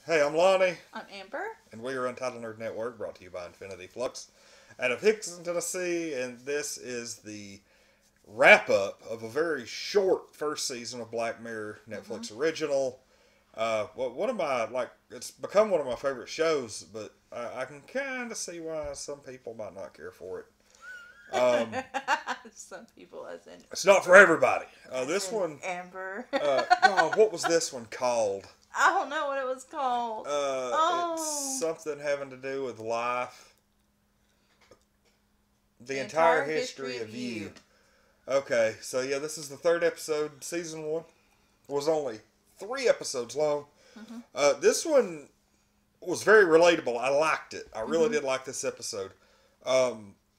Hey, I'm Lonnie, I'm Amber. and we are Untitled Nerd Network, brought to you by Infinity Flux out of Hickson, Tennessee, and this is the wrap up of a very short first season of Black Mirror hmm Netflix original. One of my it's become one of my favorite shows, but I can kind of see why some people might not care for it. Um, Some people, it's not for everybody. as This in one, Amber. God, what was this one called? I don't know what it was called. It's Oh, something having to do with life. The the entire entire history history of of you. you. Okay, so yeah, this is the third episode. Season one was only 3 episodes long. hmm This one was very relatable. I liked it. I really hmm did like this episode.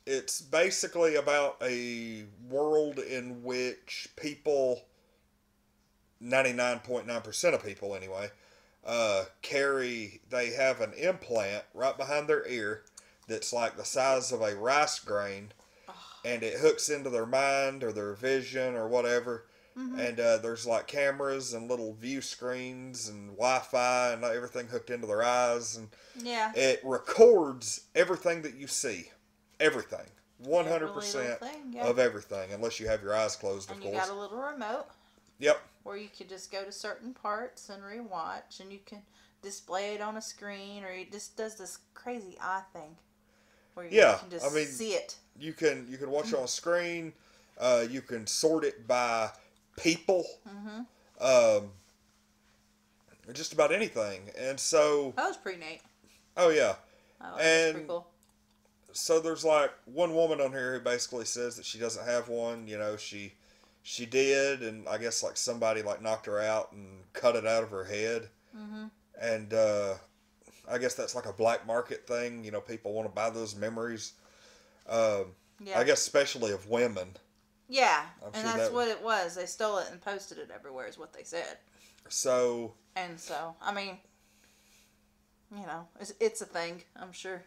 It's basically about a world in which people, 99.9% of people anyway, they have an implant right behind their ear that's like the size of a rice grain, and it hooks into their mind or their vision or whatever. hmm And there's like cameras and little view screens and Wi-Fi and everything hooked into their eyes, and Yeah, it records everything that you see, everything, every little 100% thing. Yeah, of everything, unless you have your eyes closed, of and you got course. a little remote Yep. where you could just go to certain parts and rewatch, and you can display it on a screen, or it just does this crazy eye thing where you Yeah. can I just mean, see it. you can watch it on screen. You can sort it by people. hmm Um, just about anything. And so, That was pretty neat. oh yeah, Oh, that was pretty and cool. so there's like one woman on here who basically says that she doesn't have one. She did, and I guess like somebody like knocked her out and cut it out of her head, hmm and I guess that's like a black market thing. People want to buy those memories. Um, I Yeah. guess especially of women. Yeah, I'm and sure that's that. what it was. They stole it and posted it everywhere, is what they said. So And so, I mean, it's a thing, I'm sure.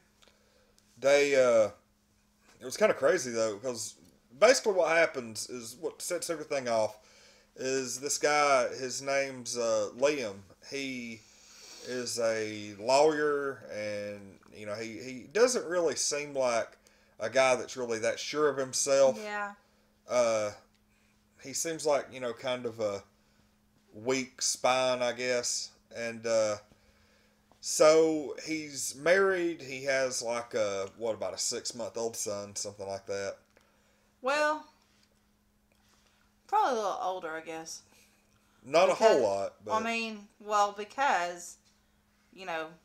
they it was kind of crazy though, because basically what happens is what sets everything off is this guy. His name's Liam. He is a lawyer, and he doesn't really seem like a guy that's really that sure of himself. Yeah. Uh, he seems like kind of a weak spine, I guess, and so he's married. He has like about a 6-month-old son, something like that. Well, probably a little older, I guess. Not a whole Because, lot, I but mean, well, because,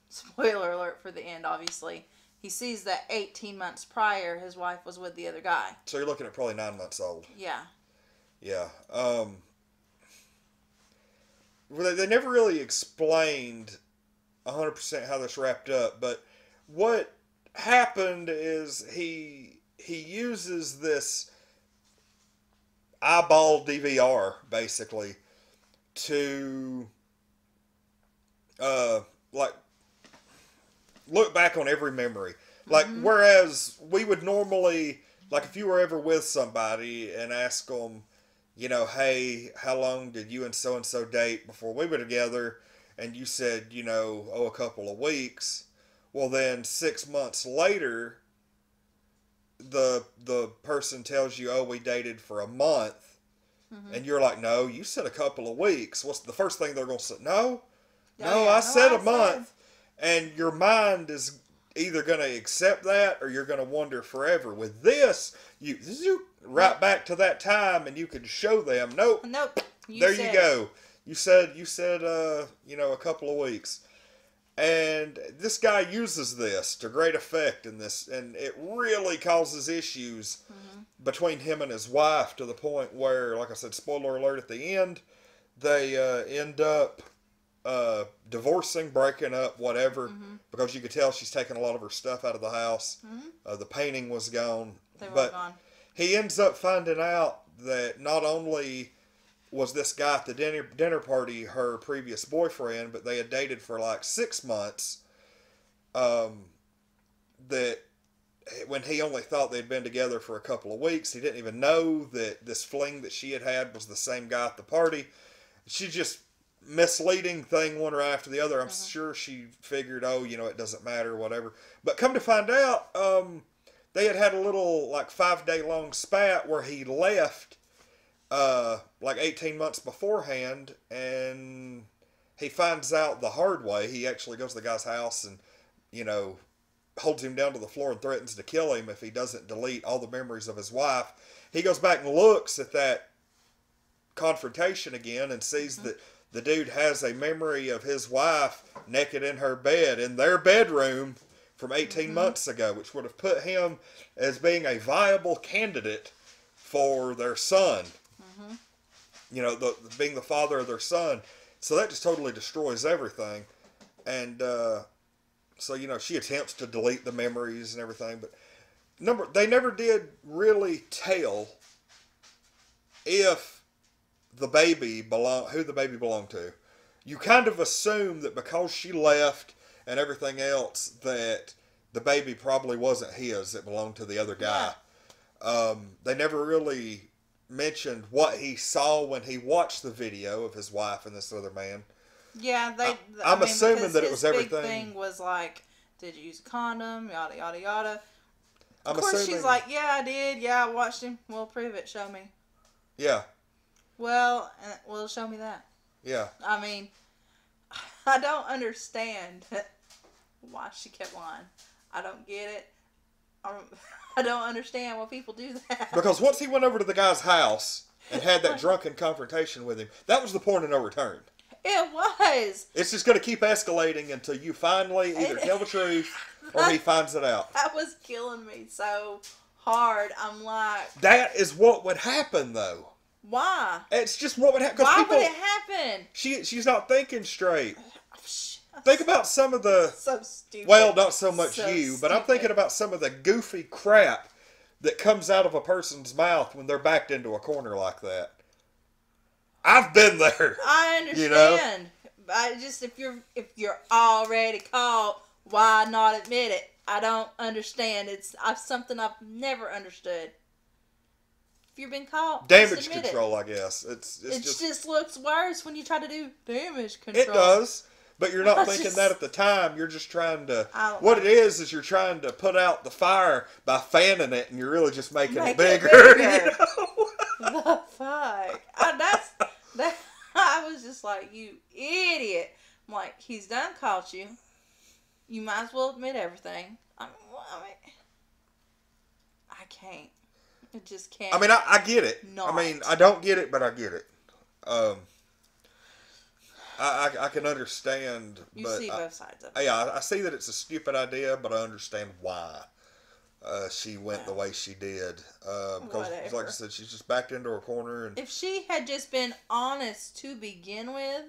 spoiler alert for the end, obviously. He sees that 18 months prior, his wife was with the other guy. so you're looking at probably 9 months old. Yeah. Yeah. Well, they never really explained 100% how this wrapped up, but what happened is he uses this eyeball DVR basically to like look back on every memory. Like hmm whereas we would normally, like, if you were ever with somebody and ask them, hey, how long did you and so date before we were together? And you said, a couple of weeks. Well, then 6 months later, the person tells you, oh, we dated for a month, hmm and you're like, no, you said a couple of weeks. What's the first thing they're gonna say? No, Oh, no, yeah. I No, said I a said. month, and your mind is either gonna accept that or you're gonna wonder forever. With this, you right Nope. back to that time, and you can show them. Nope, Nope. You there you said it. go. You said a couple of weeks. And this guy uses this to great effect in this, and it really causes issues hmm between him and his wife to the point where, like I said, spoiler alert at the end, they end up divorcing, breaking up, whatever, hmm because you could tell she's taken a lot of her stuff out of the house. hmm The painting was gone, They were all but gone. he ends up finding out that not only was this guy at the dinner party her previous boyfriend, but they had dated for like 6 months. Um, that when he only thought they'd been together for a couple of weeks, he didn't even know that this fling that she had was the same guy at the party. She just misleading thing one right after the other. I'm sure she figured, oh, it doesn't matter, whatever. But come to find out, they had a little, like, 5-day long spat where he left, like 18 months beforehand, and he finds out the hard way. He actually goes to the guy's house and, holds him down to the floor and threatens to kill him if he doesn't delete all the memories of his wife. He goes back and looks at that confrontation again and sees that the dude has a memory of his wife naked in her bed in their bedroom from 18 months ago, which would have put him as being a viable candidate for their son. Being the father of their son. So that just totally destroys everything. And so, she attempts to delete the memories and everything, but they never did really tell if who the baby belonged to. You kind of assume that because she left and everything else, that the baby probably wasn't his. It belonged to the other guy. Yeah. They never really mentioned what he saw when he watched the video of his wife and this other man. Yeah, I'm assuming that it was everything. His big thing was like, did you use a condom? Yada yada yada. Of course, she's like, yeah, I did. Yeah, I watched him. Well, prove it. Show me. Yeah. Well, show me that. Yeah. I mean, I don't understand why she kept lying. I don't get it. I don't understand why people do that. Because once he went over to the guy's house and had that drunken confrontation with him, that was the point of no return. It was. It's just going to keep escalating until you finally either tell the truth or he finds it out. That was killing me so hard. I'm like... That is what would happen, though. Why? It's just what would happen. Why would it happen? She's not thinking straight. Think about some of the... So stupid. Well, not so much but I'm thinking about some of the goofy crap that comes out of a person's mouth when they're backed into a corner like that. I've been there. I understand. I just if you're already caught, why not admit it? I don't understand. It's something I've never understood. If you've been caught, damage control, I guess. It just looks worse when you try to do damage control. It does. But you're not thinking that at the time. You're just trying to... What it is you're trying to put out the fire by fanning it, and you're really just making it bigger. The fuck? I was just like, you idiot. I'm like, he's done caught you. You might as well admit everything. I can't. I just can't. I mean, I get it. I mean, I don't get it, but I get it. I can understand. You see both sides of it. Yeah, I see that it's a stupid idea, but I understand why she went the way she did. Because, like I said, she's just backed into her corner. And if she had just been honest to begin with,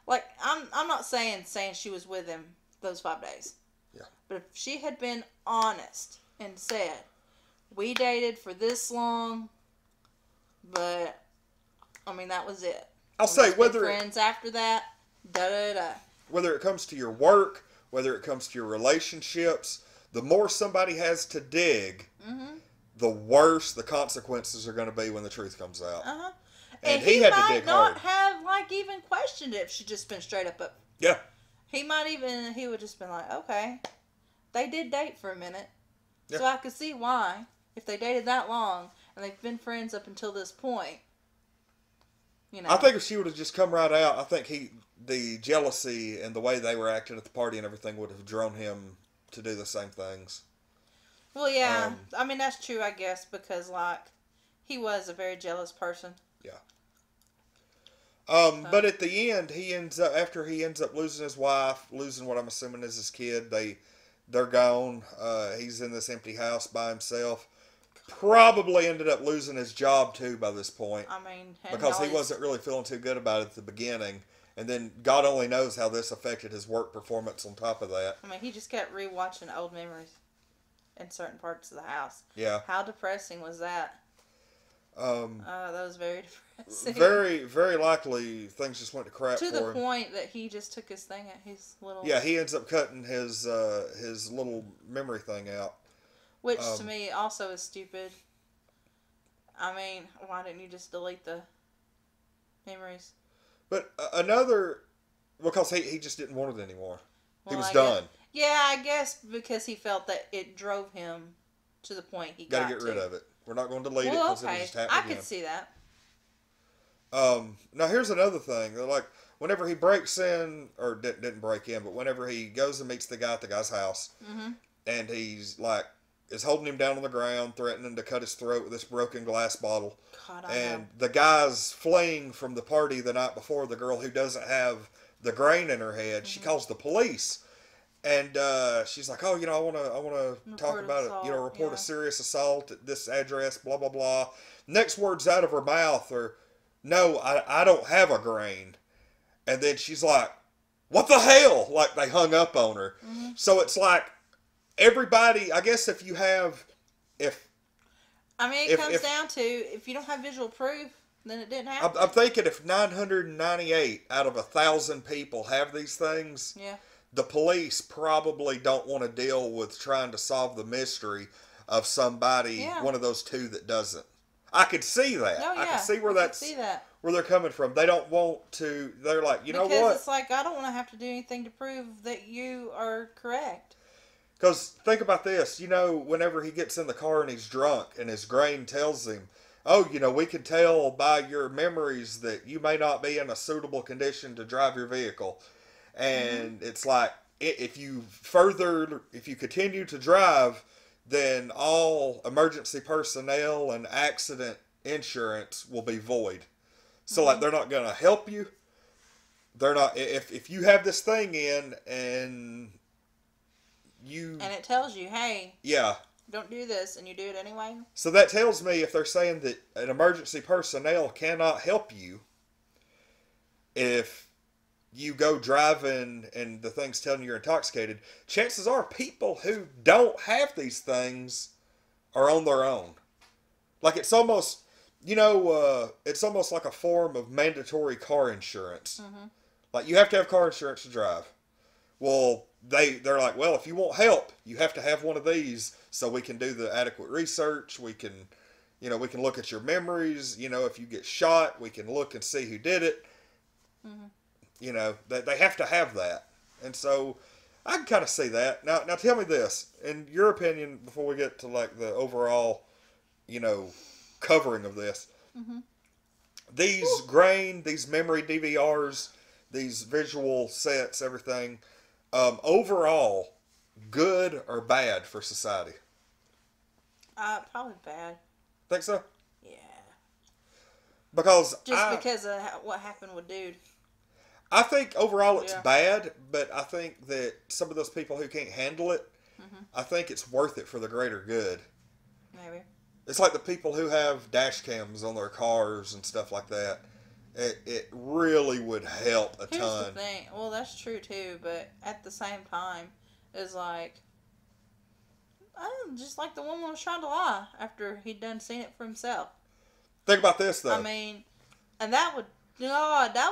like I'm not saying she was with him those 5 days. Yeah. But if she had been honest and said, we dated for this long, but I mean that was it. I'll say whether friends after that, whether it comes to your work, whether it comes to your relationships, the more somebody has to dig, the worse the consequences are going to be when the truth comes out. And he had to dig hard. Have even questioned it if she'd just been straight up. Yeah. He would just been like, okay, they did date for a minute, so I could see why if they dated that long and they've been friends up until this point. I think if she would have just come right out, I think the jealousy and the way they were acting at the party and everything would have drawn him to do the same things. Well, yeah. I mean, that's true, I guess, because, he was a very jealous person. Yeah. But at the end, after he ends up losing his wife, losing what I'm assuming is his kid, they're gone. He's in this empty house by himself. Probably ended up losing his job too by this point. I mean, because he wasn't really feeling too good about it at the beginning, and then God only knows how this affected his work performance on top of that. I mean, he just kept rewatching old memories in certain parts of the house. Yeah. How depressing was that? That was very depressing. Very, very likely things just went to crap to for him. To the point that he just took his thing at his little... Yeah, he ends up cutting his little memory thing out. Which, to me, also is stupid. I mean, why didn't you just delete the memories. But another, because he just didn't want it anymore. Well, He was I done. Guess, yeah, I guess because he felt that it drove him to the point he got to get rid of it. We're not going to delete it because it'll just happen again. I could see that. Now here's another thing. Like whenever he breaks in, or didn't break in, but whenever he goes and meets the guy at the guy's house, and he's like is holding him down on the ground, threatening to cut his throat with this broken glass bottle. God, and the guy's fleeing from the party the night before. The girl who doesn't have the grain in her head, she calls the police, and she's like, "Oh, I want to talk about assault, it. Report a serious assault at this address. Blah blah blah." Next words out of her mouth are, "No, I don't have a grain." And then she's like, "What the hell?" Like they hung up on her. So it's like everybody. I guess if it comes down to if you don't have visual proof, then it didn't happen. I'm thinking if 998 out of 1,000 people have these things, the police probably don't want to deal with trying to solve the mystery of somebody, one of those two that doesn't. I could see that. Oh, yeah. I can see where they're coming from. They don't want to. They're like, you know what? Because it's like I don't want to have to do anything to prove that you are correct. Because think about this, whenever he gets in the car and he's drunk and his grain tells him, "Oh, we can tell by your memories that you may not be in a suitable condition to drive your vehicle." And it's like, if you continue to drive, then all emergency personnel and accident insurance will be void. So like they're not going to help you. They're not, if you have this thing in and it tells you, hey, don't do this, and you do it anyway. So that tells me if they're saying that an emergency personnel cannot help you if you go driving and the thing's telling you you're intoxicated, chances are people who don't have these things are on their own. Like it's almost, it's almost like a form of mandatory car insurance. Like you have to have car insurance to drive. Well, they're like, well, if you want help, you have to have one of these so we can do the adequate research. We can, we can look at your memories. If you get shot, we can look and see who did it. They have to have that. And so I can kind of see that. Now tell me this, in your opinion, before we get to like the overall, covering of this, these these memory DVRs, these visual sets, everything, overall, good or bad for society? Probably bad. Think so? Yeah. Because because of what happened with dude. I think overall it's bad, but I think that some of those people who can't handle it, I think it's worth it for the greater good. Maybe. It's like the people who have dash cams on their cars and stuff like that. It really would help a ton. Here's the thing. Well, that's true too, but at the same time, it's like, just like the woman was trying to lie after he'd done seen it for himself. Think about this though. I mean, and that would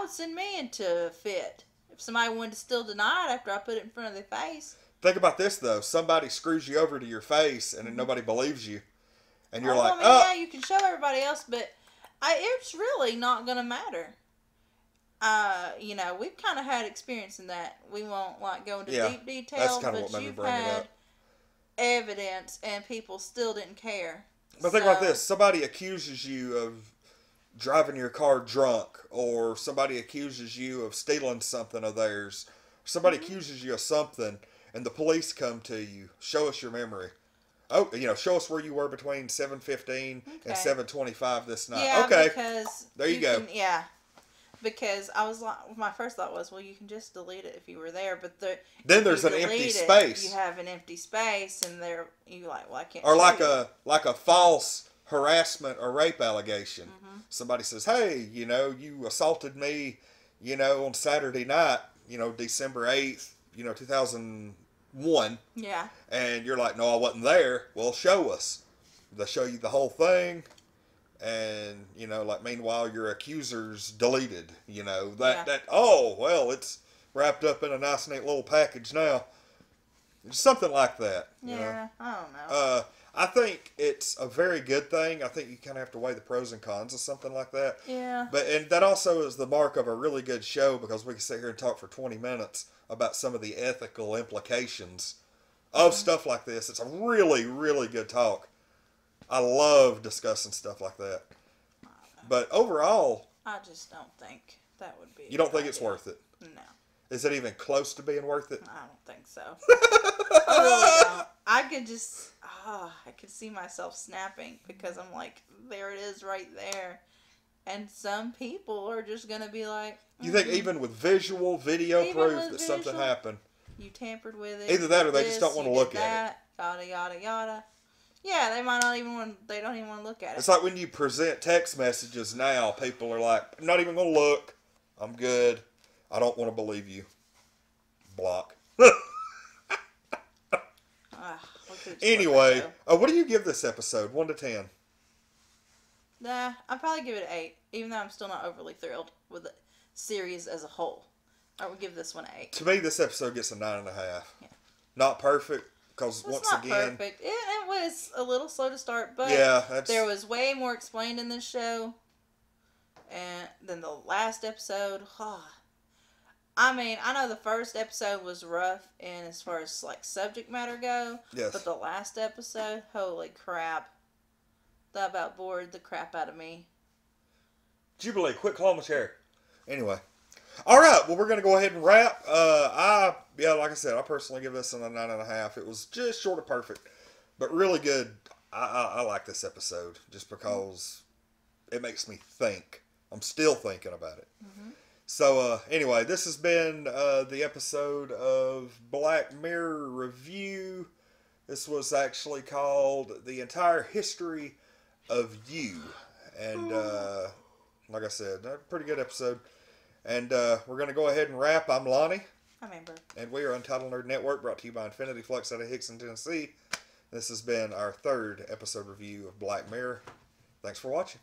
send me into a fit if somebody wanted to still deny it after I put it in front of their face. Think about this though. Somebody screws you over to your face and then nobody believes you, and you're like, yeah, you can show everybody else, but it's really not going to matter. We've kind of had experience in that. We won't go into deep detail, but you've had evidence and people still didn't care. But think about this. Somebody accuses you of driving your car drunk, or somebody accuses you of stealing something of theirs. Somebody accuses you of something, and the police come to you. Show us your memory. Oh, show us where you were between 7:15 and 7:25 this night. Yeah, okay, because there you go. Because I was like, my first thought was, well, you can just delete it if you were there, but then there's an empty space. You have an empty space, and you like, well, I can't. Or like a false harassment or rape allegation. Somebody says, hey, you assaulted me, on Saturday night, December 8th, 2001. Yeah. And you're like, no, I wasn't there. Well, show us. They show you the whole thing. And, meanwhile, your accuser's deleted. It's wrapped up in a nice, neat little package now. Something like that. Yeah, I don't know. I think it's a very good thing. I think you kind of have to weigh the pros and cons of something like that. Yeah. And that also is the mark of a really good show because we can sit here and talk for 20 minutes about some of the ethical implications of stuff like this. It's a really, really good talk. I love discussing stuff like that. But overall, I just don't think that would be. You don't think it's worth it? No. Is it even close to being worth it? I don't think so. I really don't. I could just, I could see myself snapping because I'm like, there it is right there. And some people are just going to be like, You think even with visual video proof that something happened? You tampered with it. Either that or they just don't want to look at it. Yada, yada, yada. Yeah, they might not even want, they don't even want to look at it. It's like when you present text messages now, people are like, I'm not even going to look. I'm good. I don't want to believe you. Block. Anyway, what do you give this episode? 1 to 10? Nah, I'd probably give it an 8, even though I'm still not overly thrilled with the series as a whole. I would give this one an 8. To me, this episode gets a 9.5. Yeah. Not perfect, because once not again... perfect. It was a little slow to start, but there was way more explained in this show than the last episode. I mean, I know the first episode was rough in as far as like subject matter go. Yes. But the last episode, holy crap. That about bored the crap out of me. Jubilee, quit clawing my chair. Anyway. Alright, well we're going to go ahead and wrap. Like I said, I personally give this a 9.5. It was just short of perfect. But really good. I like this episode just because it makes me think. I'm still thinking about it. Mm-hmm. So, anyway, this has been the episode of Black Mirror Review. This was actually called The Entire History of You. And, like I said, a pretty good episode. And we're going to go ahead and wrap. I'm Lonnie. I'm Amber. And we are Untitled Nerd Network, brought to you by Infinity Flux out of Hickson, Tennessee. This has been our 3rd episode review of Black Mirror. Thanks for watching.